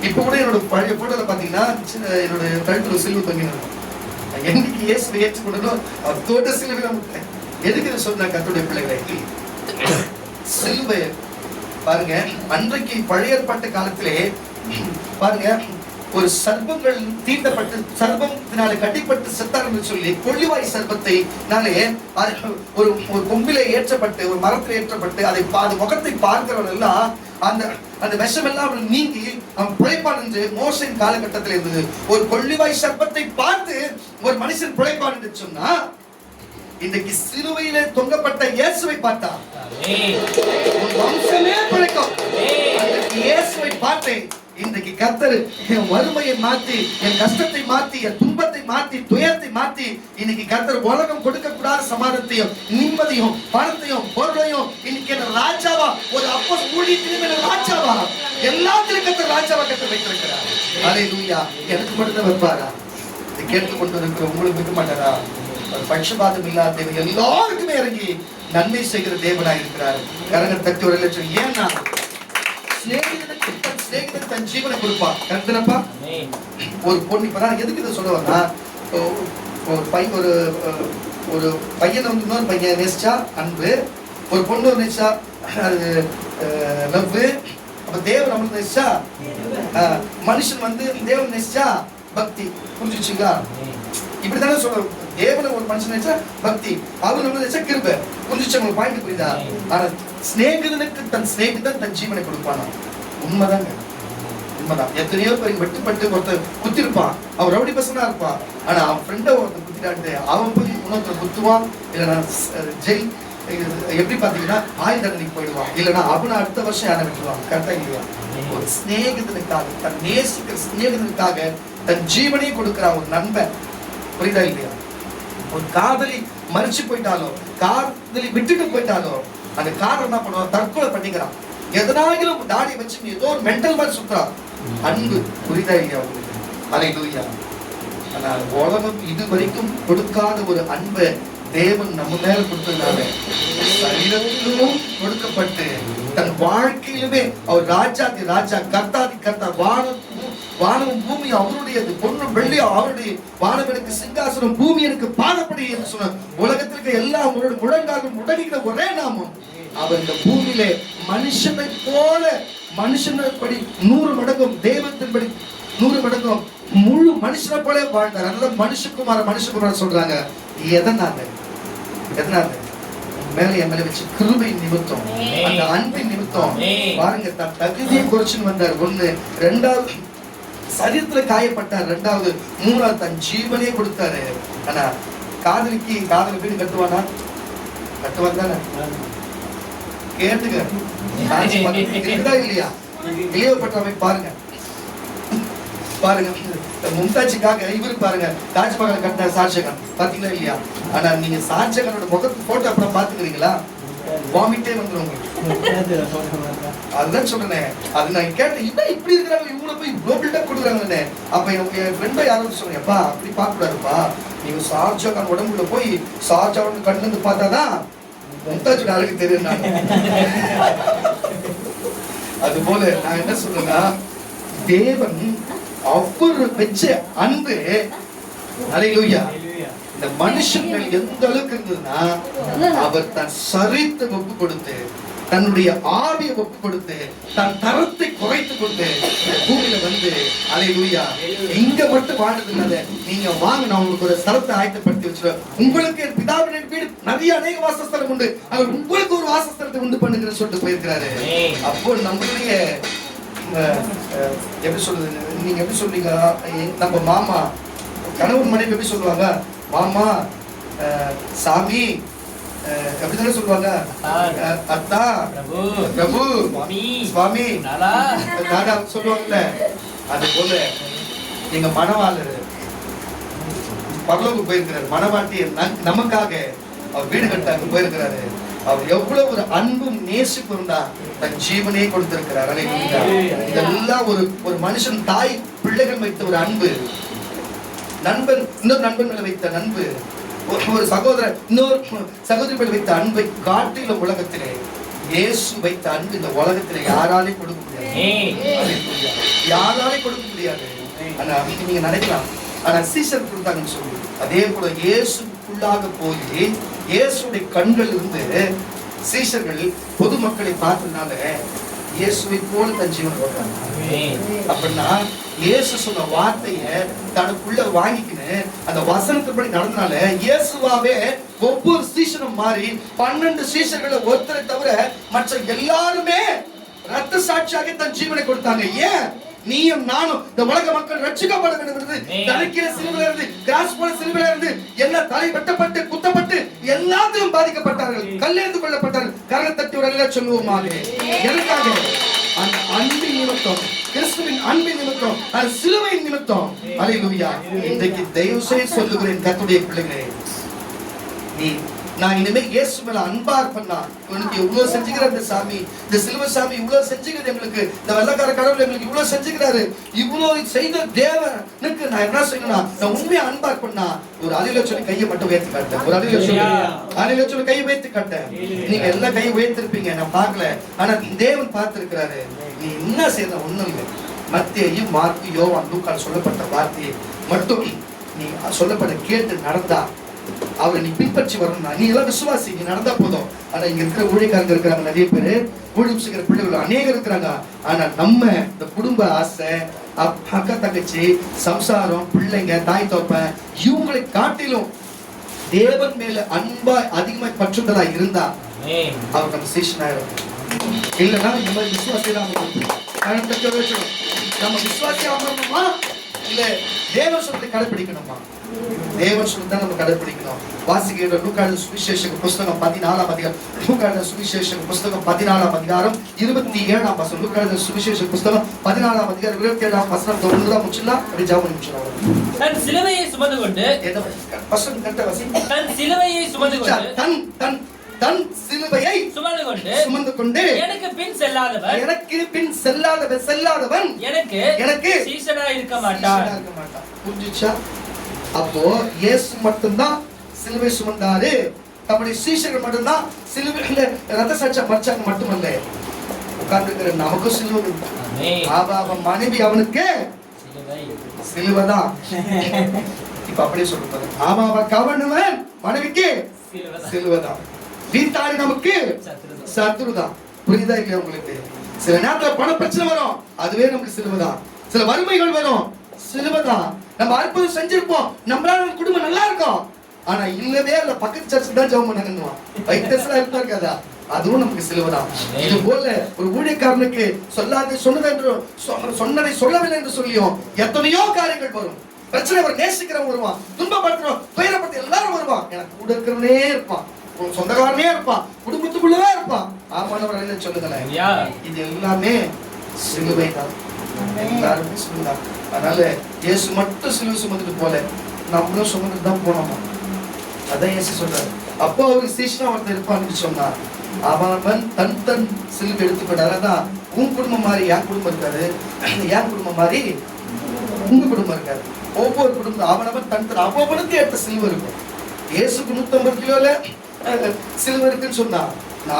இப்ப கூட என்னோட பழைய போட்டோல பாத்தீங்கன்னா என்னோட கழுத்துல சிலுவை தொங்கி இருக்கும். என்னைக்கு இயேசுவை ஏற்றுக்கொண்டோம் அவர் தோட்ட சிலுவை நமக்கு எதுக்கு இதை சொன்ன கர்த்தருடைய பிள்ளைகளை சிலுவை பாருங்க. அன்றைக்கு பழைய ஏற்பாட்டு காலத்திலே பாருங்க, ஒரு சர்ப்பங்கள் தீண்டப்பட்டு சர்ப்பத்தினால கட்டிப்பட்டு செத்தார்னு சொல்லி கொள்ளிவாய் சர்ப்பத்தை ஒரு கொம்பிலே ஏற்றப்பட்டு ஒரு மரத்தில் ஏற்றப்பட்டு அதை முகத்தை பார்க்கிறவன் எல்லாம் அந்த விஷம் எல்லாம் நீங்கி அவன் பிழைப்பான் என்று மோசையின் காலகட்டத்தில் இருந்தது. ஒரு கொள்ளிவாய் சர்ப்பத்தை பார்த்து ஒரு மனுஷன் பிழைப்பான் என்று சொன்னா, இன்றைக்கு சிலுவையிலே தொங்கப்பட்ட இயேசுவை பார்த்தா வம்சமே பிழைக்கும். இயேசுவை பார்த்தேன். இன்றைக்கு கர்த்தர் என் வறுமையை மாற்றி, என் கஷ்டத்தை மாற்றி, என் துன்பத்தை மாற்றி, துயரத்தை மாற்றி, இன்னைக்கு கர்த்தர் உலகம் கொடுக்க கூடாத சமாதானத்தையும் நிம்மதியும் பணத்தையும் பொருளையும் இன்னைக்கு என்ன ராஜாவா ஒரு அப்ப ஊழியத்திலும் ராஜாவா எல்லாத்திலும் கர்த்தர் ராஜாவா கர்த்தர் வைத்திருக்கிறார். அல்லேலூயா. எனக்கு மட்டும் தான் வைப்பாரா? இதை கேட்டுக்கொண்டு இருக்கிற உங்களுக்கு வைக்க மாட்டாரா? பட்சபாதம் இல்லாத தேவன் எல்லாருக்குமே இறங்கி நன்மை செய்கிற தேவனாய் இருக்கிறார். கரங்கள் தட்டி ஒரு லட்சம். ஏன்னா சிநேகிதனுக்கு தன் ஜீவனை கொடுப்பான். கருத்துனப்பா. ஒரு பொண்ணு இப்பதான் எதுக்கு இதை சொல்லுவாங்கன்னா, ஒரு பையனை வந்து இன்னொரு பையன் நேசிச்சா அன்பு, ஒரு பொண்ணு நேசிச்சா அது லவ். அப்ப தேவன் நம்மளுக்கு நேசிச்சா மனுஷன் வந்து தேவன் நேசிச்சா பக்தி. புரிஞ்சுச்சுங்களா? இப்படித்தானே சொல்றோம். தேவனை ஒரு மனுஷன் நினைச்சா பக்தி, அவர் நம்ம நினைச்சா கிருபை. புரிஞ்சுச்சு உங்களுக்கு? பாயிண்ட் புரியுதா? ஆனா சிநேகிதனுக்கு தன் சிநேகிதன் தன் ஜீவனை கொடுப்பானா? உண்மைதாங்க, உண்மைதான். எத்தனையோ பேர் வெட்டுப்பட்டு ஒருத்தர் குத்திருப்பான், அவன் ரவுடி பசனா இருப்பான். ஆனா அவன் ஃப்ரெண்ட ஒருத்தர் குத்திட்டான்ட்டு அவன் போய் இன்னொருத்தர் குத்துவான். இல்லைன்னா ஜெயில், எப்படி பாத்தீங்கன்னா ஆயுள் தண்டனைக்கு போயிடுவான். இல்லைன்னா அவனை அடுத்த வருஷம் யாரை விட்டுருவான். கரெக்டா இல்லையா? ஒரு சிநேகிதனுக்காக, தன் நேசிக்கிற சிநேகிதனுக்காக தன் ஜீவனையே கொடுக்கிற ஒரு நண்பன். புரியுதா இல்லையா? ஒரு காதலி மறிச்சு போயிட்டாலோ, காதலி விட்டுட்டு போயிட்டாலோ, அந்த காதல் என்ன பண்ணுவான்? தற்கொலை பண்ணிக்கிறான். எதனாலும் தாடி வச்சு ஏதோ ஒரு மென்டல் மாதிரி சுத்துறான். அன்பு. புரியுதா இல்லையா உங்களுக்கு? அல்லேலூயா. ஆனால் உலகம் இது வரைக்கும் கொடுக்காத ஒரு அன்பை தேவன் நம்ம மேல கொடுத்ததுனால சரீரத்திலும் கொடுக்கப்பட்டு தன் வாழ்க்கையிலுமே அவர் ராஜாதி ராஜா, கர்த்தாதி கர்த்தா, வானமும் பூமி அவருடையது, பொன்னும் வெள்ளி அவருடைய, வானம் எனக்கு சிங்காசனம், பூமி எனக்கு பாதப்படி என்று சொன்ன உலகத்திற்கு எல்லா முழங்காலும் முடங்குகிற ஒரே நாமம் அவர் இந்த பூமியிலே மனுஷனை போல, மனுஷனப்படி 100 மடங்கும், தெய்வத்தின்படி 100 மடங்கும் முழு மனுஷனை போல வாழ்ந்தார். அதனால மனுஷகுமார சொல்றாங்க. எதனால மேல என் மேல வச்சு கிருபையின் நிமித்தம், அந்த அன்பின் நிமித்தம் பாருங்க, தன் தகுதியை குறைச்சுன்னு வந்தார். 1, 2வது சரீரத்துல காயப்பட்டார், 2வது 3வது தன் ஜீவனே கொடுத்தாரு. ஆனா காதலிக்கு காதல் வீடு கட்டுவானா? கட்டுவான் தானே? கேட்டுங்க. இல்லையா? இளையப்பட்டவை பாருங்க பாருங்க, மும்தாஜுக்காக இவரு பாருங்க தாஜ்மஹால் கட்டின ஷாஜகான் பாத்தீங்களா இல்லையா? ஆனா நீங்க ஷாஜகானோட முகத்து போட்டோ அப்புறம் பாத்துக்கிறீங்களா? வாமிட்டே வந்துரும். அதுதான் சொல்றேன். அது நான் கேட்டேன், இவன் இப்படி இருக்கிறாங்க, இவங்கள போய் குளோபல்டா கொடுக்குறாங்கன்னு. அப்ப என் ஃப்ரெண்டா யாரும் சொன்னேன், அப்பா அப்படி பார்க்க கூடாதுப்பா, நீங்க ஷாஜகான் உடம்புல போய் ஷாஜகான் கண்ணுல இருந்து பார்த்தாதான் மும்தாஜோட அழகு தெரியும். அது போல நான் என்ன சொல்றேன்னா, தேவன் அவர் வச்ச அன்பு, அல்லேலூயா, இந்த மனுஷங்கள் எந்த அளவுக்கு இருந்ததுன்னா, அவர் தன் சரீரத்தை ஒப்பு கொடுத்து, தன்னுடைய ஆவியை ஒப்பு கொடுத்து, தன் தரத்தை குறைத்து கொண்டு பூமியில வந்து, அல்லேலூயா, இங்க மட்டும் வாழ்ந்ததுனால நீங்க வாங்க, நான் உங்களுக்கு ஒரு ஸ்தலத்தை ஆயத்தப்படுத்தி வச்சிருவேன். உங்களுக்கு என் பிதாவின் வீடு நிறைய அநேக வாசஸ்தலம் உண்டு, அவர் உங்களுக்கு ஒரு வாசஸ்தலத்தை உண்டு பண்ணுங்கிற சொல்லிட்டு போயிருக்கிறாரு. அப்போ நம்மளுடைய எப்படி சொல்றது, நீங்க எப்படி சொல்றீங்க, நம்ம மாமா கணவன் மனைவி எப்படி சொல்லுவாங்க? மாமா, சாமி, எப்படிதானே சொல்லுவாங்க? அத்தா, பிரபு, சுவாமி, நாடா சொல்லுவாங்கல்ல. அது போல எங்க மணவாளர் பரலோகம் போயிருக்கிறார். மணவாட்டி நமக்காக அவர் வீடு கட்டாங்க போயிருக்கிறாரு. அவர் எவ்வளவு ஒரு அன்பும் நேசிப்பு இருந்தா தன் ஜீவனே கொடுத்திருக்கிறார். இதெல்லாம் ஒரு மனுஷன் தாய் பிள்ளைகள் வைத்த ஒரு அன்பு, நண்பன் இன்னொரு நண்பன் மேல வைத்த அன்பு, ஒரு சகோதரர் இன்னொரு சகோதரி மேல வைத்த அன்பை காட்டில உலகத்திலே இயேசு வைத்த அன்பு இந்த உலகத்திலே யாராலையும் கொடுக்க முடியாது. யாராலையும் கொடுக்க முடியாது. ஆனா நீங்க நினைக்கலாம், ஆனா சீசர் கொடுத்தாங்கன்னு சொல்லி, அதே போல இயேசுக்குள்ளாக போய் இயேசுடைய கண்கள் இருந்து சீஷர்கள் பொதுமக்களை பார்த்ததுனால இயேசுவை போல தன் ஜீவன் போட்டாங்க. அப்படின்னா இயேசு சொன்ன வார்த்தையை தனக்குள்ள வாங்கிக்கின்னு அந்த வசனத்தின்படி நடந்தனால இயேசுவாவே ஒவ்வொரு சீஷனும் மாறி 12 சீஷர்களை ஒருத்தரை தவிர மற்ற எல்லாருமே ரத்த சாட்சியாக தன் ஜீவனை கொடுத்தாங்க. ஏன்? நீயும் நானும் இந்த உலக மக்கள் ரட்சிக்கப்பட வேண்டும் என்று தலைக்கிற சிலுவையில இருந்து, கிராஸ் போல சிலுவையில இருந்து எல்லாம் தலை வெட்டப்பட்டு குத்தப்பட்டு எல்லாத்தையும் பாதிக்கப்பட்டார்கள், கல்லெறிந்து கொள்ளப்பட்டார்கள். கரங்களை தட்டி ஒரு அல்லேலூயா சொல்லுவோமாக. எதற்காக? அந்த அன்பின் நிமித்தம், கிறிஸ்துவின் அன்பின் நிமித்தம், அந்த சிலுவையின் நிமித்தம். அல்லேலூயா. இன்றைக்கு தயவு செய்து சொல்லுகிறேன் கர்த்தருடைய பிள்ளைகளே, நீ நான் இனிமே இயேசு மேல அன்பா இருப்பேன்னா, உனக்கு இவ்வளவு செஞ்சுக்கிற இந்த சாமி, இந்த சிலுவை சாமி இவ்வளவு செஞ்சுக்கிறது எங்களுக்கு, இந்த வெள்ளக்கார கடவுள் எங்களுக்கு இவ்வளவு செஞ்சுக்கிறாரு, இவ்வளவு செய்த தேவனுக்கு நான் என்ன செய்யணும், நான் உண்மையா அன்பா இருப்பேன்னா ஒரு அலையில சொல்லி கையை மட்டும் உயர்த்தி காட்டேன். ஒரு அலையில சொல்லி கையை உயர்த்தி காட்டேன். நீங்க எல்லா கையை உயர்த்திருப்பீங்க, நான் பார்க்கல. ஆனா தேவன் பார்த்திருக்கிறாரு. நீ என்ன செய்யணும், ஒண்ணும் இல்லை. மத்தேயு, மார்க்கு, யோவான், லூக்கால் சொல்லப்பட்ட வார்த்தையை மட்டும் நீ சொல்லப்பட கேட்டு நடந்தா, அவரை நீ பின்பற்றி வரணும். நீ எல்லாம் விசுவாசி, நீ நடந்தா போதும். ஆனா இங்க இருக்கிற ஊழியக்காரங்க இருக்கிறாங்க, நிறைய பேரு ஊழியம் செய்கிற பிள்ளைகள் அநேகம் இருக்கிறாங்க. ஆனா நம்ம இந்த குடும்ப ஆசை, அக்கா தங்கச்சி, சம்சாரம், பிள்ளைங்க, தாய் தோப்பன், இவங்களை காட்டிலும் தேவன் மேல அன்பா அதிகமா பற்றுதலா இருந்தா அவர் நம்ம சீஷனாயிரும். இல்லைன்னா இந்த மாதிரி விசுவாசியெல்லாம் நம்ம விசுவாசியா அமரணுமா, இல்ல தேவன் சொல்லத்தை கடைபிடிக்கணுமா? தேவன் சொல்லத்தை நம்ம கடைபிடிக்கணும். வாசிக்கிற லூக்கான சுவிசேஷ புஸ்தகம் 14ஆம் அதிகாரம், லூக்கான சுவிசேஷ புஸ்தகம் 14ஆம் அதிகாரம் 27ஆம் வசனம். லூக்கான சுவிசேஷ புஸ்தகம் 14ஆம் அதிகாரம் 27ஆம் வசனம் தொடர்ந்து முடிச்சலாம். அப்படி ஜெபம் முடிச்சலாம். தன் சிலுவையை சுமந்து கொண்டு, என்ன வசனம் கரெக்டா வாசி. தன் சிலுவையை சுமந்து கொண்டு, தன் சிலுவையை சுமந்து கொண்டு எனக்கு பின் செல்லாதவன் எனக்கு சீஷனாய் இருக்க மாட்டான். புரிஞ்சுச்சா? அப்போ இயேசு மட்டும்தான் சிலுவை சுமந்தாரு, நம்முடைய சீஷர்கள் மட்டும்தான் சிலுவையில ரத்த சாட்சியம் மறைச்சாங்க மட்டுமல்ல, உட்கார்ந்துருக்கிற நமக்கு சிலுவை. அவன் மனைவி அவனுக்கு சிலுவைதான். இப்ப அப்படியே சொல்றது, அவன் கவர்னவன் மனைவிக்கு சிலுவைதான். வீட்டாளி நமக்கு சத்துருதான். புரியுதா இல்லையா உங்களுக்கு? சில நேரத்துல பண பிரச்சனை வரும், அதுவே நமக்கு சிலுவைதான். சில வறுமைகள் வரும், சிலுவைதான். நம்ம அற்புதம் செஞ்சிருப்போம், நம்மளால நம்ம குடும்பம் நல்லா இருக்கும், ஆனா இல்லவே இல்ல பக்கத்து சர்ச்சுக்கு தான் ஜெபம் பண்ணணும், வைத்தியசலா இருக்காதா, அதுவும் நமக்கு சிலுவைதான். இது போல ஒரு ஊழியக்காரனுக்கு சொன்னதை சொல்லவில்லை என்று சொல்லியும் எத்தனையோ காரியங்கள் வரும். பிரச்சனை வரும், நேசிக்கிறவன் வருவான், துன்பப்படுத்துறோம், துயரப்பட்டு எல்லாரும் வருவான், எனக்கு கூட இருக்கிறவனே இருப்பான், சொந்தக்காரனே இருப்பான், குடும்பத்துக்குள்ளவே இருப்பான். ஆமானவர் சொல்லுங்களேன், இது எல்லாமே சிலுவை தான். எல்லாருமே சிலுவைதான். அதனால இயேசு மட்டும் சிலுவை சுமந்துட்டு போல, நம்மளும் சுமந்துட்டு தான் போனோமா. அதான் இயேசு சொல்றாரு. அப்போ அவருக்கு சீஷனா ஒருத்தர் இருப்பான்னு சொன்னா, அவன் தன் சிலுவை எடுத்துக்கிட்டாரு. அதான் உன் குடும்பம் மாதிரி என் குடும்பம் இருக்காது, என் குடும்பம் மாதிரி உங்க குடும்பம் இருக்காது. ஒவ்வொரு குடும்பம் அவனவன் தன் அவனுக்கு ஏற்ற சிலுவை இருக்கும். இயேசுக்கு 150 கிலோல சிலுவை இருக்குன்னு சொன்னா,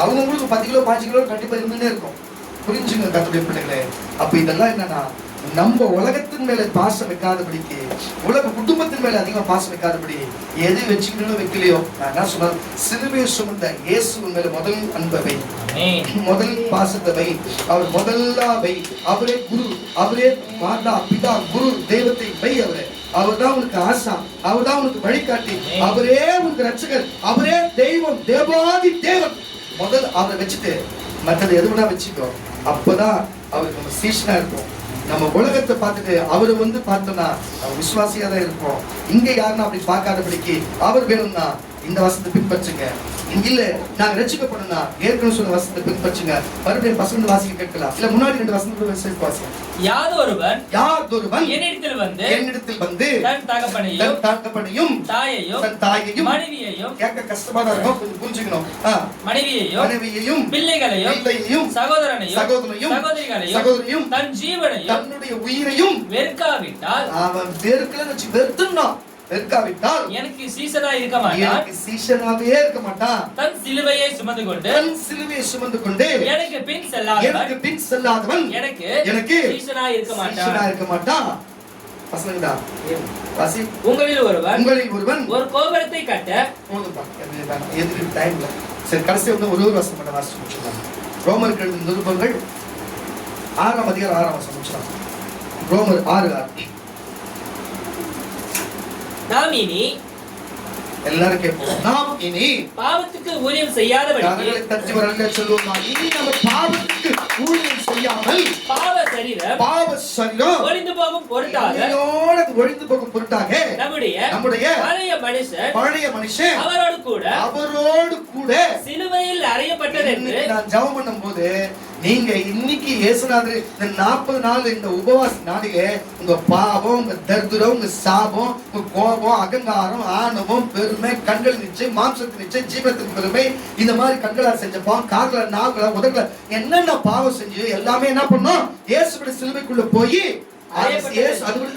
அவங்களுக்கு 10 கிலோ 5 கிலோ கண்டிப்பா இருந்துட்டே இருக்கும். புரிஞ்சுங்க கர்த்தருடைய பிள்ளைகளே. அப்ப இதெல்லாம் என்னன்னா, நம்ம உலகத்தின் மேல பாசம் வைக்காதபடிக்கு, உலக குடும்பத்தின் மேல அதிகமா பாசம் வைக்காதபடி, எது வச்சுக்கணும் வைக்கலையோ, நான் என்ன சொன்ன, சிலுவையை சுமந்த இயேசு மேல முதல் அன்பை வை, முதல் பாசத்தை வை, அவர் முதல்லா வை. அவரே குரு, அவரே மாதா பிதா குரு தெய்வத்தை வை. அவர்தான் உனக்கு ஆசா, அவர்தான் உனக்கு வழிகாட்டி, அவரே உனக்கு ரட்சகர், அவரே தெய்வம், தேவாதி தேவன். முதல் அவரை வச்சுட்டு மற்றது எதுவுனா வச்சுக்கோ. அப்பதான் அவருக்கு நம்ம சீஷனா இருப்போம். நம்ம உலகத்தை பார்த்துட்டு அவரை பார்த்தோம்னா நம்ம விசுவாசியா தான் இருப்போம். இங்க யாருன்னா அப்படி பார்க்காதபடிக்கு அவர் வேணும்னா இந்த வசனத்தை பின்பற்றுங்க. இல்ல நாங்க ரட்சிக்கப்படணும்னா ஏற்கனவே சொன்ன வசனத்தை பின்பற்றுங்க. மறுபடியும் பசங்க வாசிக்க கேட்கலாம், இல்ல முன்னாடி 2 வசனத்தை வாசிக்க. யாதொருவன் என்னிடத்தில் வந்து தன் தகப்பனையும் தாயையும் மனைவியையும், கேட்க கஷ்டமா தான் இருக்கும், கொஞ்சம் புரிஞ்சுக்கணும். மனைவியையும் பிள்ளைகளையும் சகோதரிகளையும் தன் ஜீவனையும் தன்னுடைய உயிரையும் வெறுக்காவிட்டால், அவன் வெறுக்காவிட்டால் எனக்கு சீஷனா இருக்க மாட்டான், எனக்கு சீஷனாவே இருக்க மாட்டான். தன் சிலுவையை சுமந்து கொண்டு எனக்கு பின் செல்லாதவன் எனக்கு சீஷனா இருக்க மாட்டான். பசங்கடா வாசி. உங்களில் ஒருவன் ஒரு கோபுரத்தை கட்ட, போதும்பா, எதிரி டைம்ல சரி கடைசி ஒரு வசனம் மட்டும் வாசிச்சு முடிச்சுக்கலாம். ரோமருக்கு எழுதின நிருபங்கள் 6ஆம் அதிகாரம் 6ஆம் வசனம் முடிச்சலாம். ரோமர் 6:6. நாம் இனி எல்லாரும் கேட்போம், நாம் இனி பாவத்துக்கு ஊழியம் செய்யாதபடி, தட்டி வரல சொல்லுவோம், இனி நம்ம பாவத்துக்கு ஊழியம் செய்யாமல் பாவ சரீரம் ஒளிந்து போகும் பொருட்டாக ஒழிந்து போகும் பொருட்டாக நம்முடைய பழைய மனுஷன் அவரோடு கூட சிலுவையில் அறையப்பட்டது என்று நான் ஜெபம் பண்ணும் போது நீங்க இன்னைக்கு இயேசுநாதர் இந்த 40 நாள் இந்த உபவாச நாளிலே உங்க பாவம், உங்க தரித்திரம், உங்க சாபம், உங்க கோபம், அகங்காரம், ஆணவம், பெருமை, கண்கள் நிச்சயம், மாம்சத்தின் நிச்சயம், ஜீவனத்தின் பெருமை, இந்த மாதிரி கண்களால் செஞ்ச பாவம், கால்களால், நாவுகளால், உதடுல என்னென்ன பாவம் செஞ்சு எல்லாமே என்ன பண்ணோம்? இயேசுவோட சிலுவைக்குள்ள போய்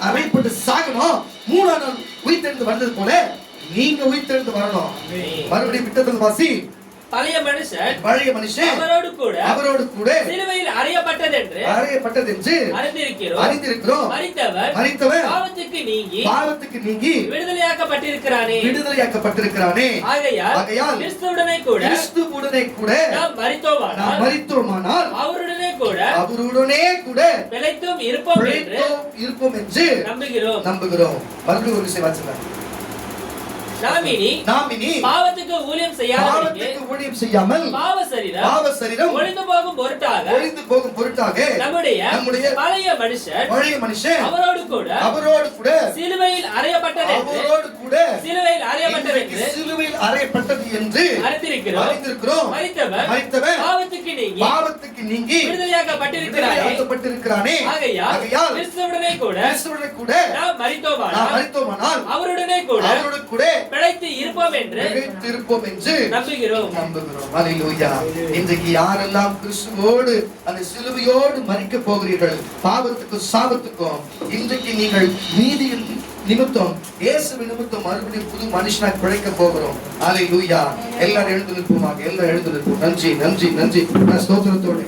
அறையப்பட்டு சாகணும். 3ஆம் நாள் உயிர்த்தெழுந்து வந்தது போல நீங்க உயிர்த்தெழுந்து வரணும். மறுபடியும் விட்டத்தில் வாசி. பழைய மனுஷன் அவரோடு கூட சிலுவையில் அறையப்பட்டது என்று அறிந்திருக்கிறோம். மரித்தவர் பாவத்துக்கு நீங்கி விடுதலையாக்கப்பட்டிருக்கிறானே. ஆகையால் கிறிஸ்துவுடனே கூட நாம் மரித்தோமானால் அவருடனே கூட பிழைத்தும் இருப்போம் என்று நம்புகிறோம். மறுபடியும் ஒரு விஷயம் வாசிக்கலாம். நாமினி பாவத்துக்கு ஊழியம் செய்யாமல் பாவ சரீரம் ஒளிந்து போகும் பொருட்டாக நம்முடைய பழைய மனுஷன் அவரோடு கூட சிலுவையில் அறையப்பட்டது என்று அறிந்திருக்கிறோம். மரித்தவர் பாவத்துக்கு நீங்கி விடுதலையாக்கப்பட்டிருக்கிறானே. ஆகையால் கிறிஸ்துவுடனே கூட நாம் மரித்தோமானால் அவருடனே கூட பிழைத்து இருப்போம் என்று நம்புகிறோம். அல்லேலூயா. இன்றைக்கு யாரெல்லாம் கிறிஸ்துவோடு அந்த சிலுவையோடு மரிக்க போகிறீர்கள், பாவத்துக்கும் சாபத்துக்கும், இன்றைக்கு நீங்கள் நீதியின் நிமித்தம், இயேசுவின் நிமித்தம் மறுபடியும் புது மனுஷனாக பிழைக்க போகிறோம். அல்லேலூயா. எல்லாரும் எழுந்து நிற்போமாக. எல்லாரும் எழுந்து நிற்போம். நன்றி. ஸ்தோத்திரத்தோடு